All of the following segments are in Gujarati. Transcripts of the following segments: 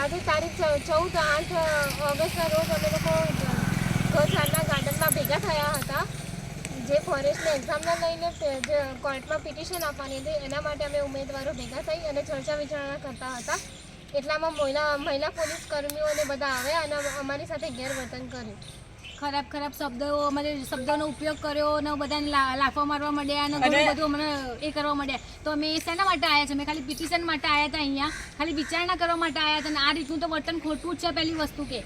આજે તારીખ 14 ઓગસ્ટના રોજ અમે લોકો ગૌશાળાના ગાર્ડનમાં ભેગા થયા હતા. જે ફોરેસ્ટની એક્ઝામને લઈને જે કોર્ટમાં પિટિશન આપવાની હતી એના માટે અમે ઉમેદવારો ભેગા થઈ અને ચર્ચા વિચારણા કરતા હતા. એટલામાં મહિલા પોલીસ કર્મીઓને બધા આવ્યા અને અમારી સાથે ગેરવર્તન કર્યું. ખરાબ શબ્દોનો ઉપયોગ કર્યો અને બધાને લાફા મારવા માંડ્યા અને ઘણું બધું અમને એ કરવા માંડ્યા. તો અમે શેના માટે આવ્યા છે? અમે ખાલી પિટિશન માટે આવ્યા હતા, અહીંયા ખાલી વિચારણા કરવા માટે આવ્યા હતા. અને આ રીતનું તો વર્તન ખોટું જ છે. પહેલી વસ્તુ કે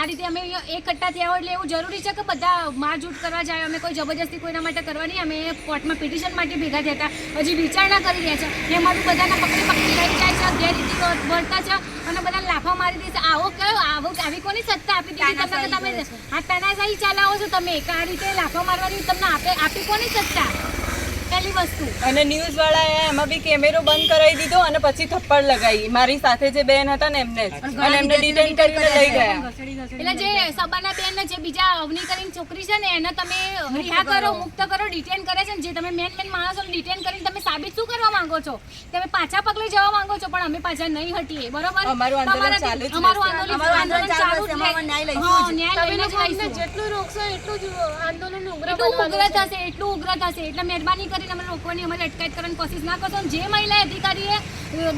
આ રીતે અમે એકઠા થયા હોય એટલે એવું જરૂરી છે કે બધા મારઝૂટ કરવા જાય? અમે કોઈ જબરજસ્તી કોઈના માટે કરવા નહીં. અમે કોર્ટમાં પિટિશન માટે ભેગા થયા હતા, હજી વિચારણા કરી રહ્યા છે. એ અમારું બધાને પકડી લઈ જાય છે, ગેરરીતિ વર્તા છે અને બધાને લાફા મારી દે છે. આવી કોની સત્તા આપી દીધી તમને કે તમે આ તનાશાહી ચલાવો છો? તમે આ રીતે લાફા મારવાની તમને આપી કોની સત્તા? પહેલી વસ્તુ. અને ન્યૂઝ વાળાએ એમાં બી કેમેરો બંધ કરાવી દીધો અને પછી થપ્પડ લગાવી મારી સાથે જે બેન હતા ને એમને અને એમને ડિટેન કરીને લઈ ગયા. એટલે જે સબાના બેન જે બીજા અવની કરીને છોકરી છે ને એને તમે રિહા કરો, મુક્ત કરો, ડિટેન કરે છે ને જે તમે મેન માણસોને ડિટેન કરીને તમે સાબિત શું કરવા માંગો છો? તમે પાછા પગલે જવા માંગો છો, પણ અમે પાછા નહીં હટીએ. બરોબર? અમારું આંદોલન ચાલુ છે. આંદોલન ચાલુ છે. ન્યાય લઈને જ રહીશું. જેટલું રોકશો એટલું જ આંદોલન ઉગ્ર થશે, એટલું ઉગ્ર થશે. એટલે મહેરબાની કરીને અમે રોકવાની, અમારે અટકાયત કરવાની કોશિશ ના કરશો. જે મહિલા અધિકારીએ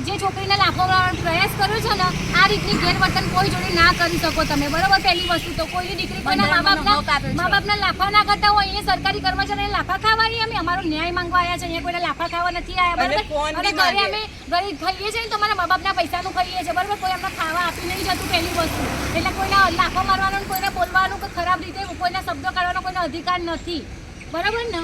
જે છોકરીને લાફો મારવાનો પ્રયાસ કર્યો છે ને આ રીતની ગેરવર્તન કોઈ જોડે ના કરી શકો તમે. બરોબર? પહેલી વસ્તુ તો કોઈની દીકરી કોઈના મા બાપના લાફા ના કરતા હોય. અહીંયા સરકારી કર્મચારીને લાફા ખાવા આવીએ, અમે અમારો ન્યાય માંગવા આવ્યા છે. અહીંયા કોઈને લાફા ખાવા નથી આવ્યા. બરોબર? અને ઘરે અમે ગરીબ ખાઈએ છીએ ને તો અમારા મા બાપના પૈસાનું ખાઈએ છીએ. બરોબર? કોઈ અમને ખાવા આપી નહીં જતું. પહેલી વસ્તુ એટલે કોઈને લાફા મારવાનો, કોઈને બોલવાનું કે ખરાબ રીતે કોઈના શબ્દો કાઢવાનો કોઈનો અધિકાર નથી. બરાબર ને?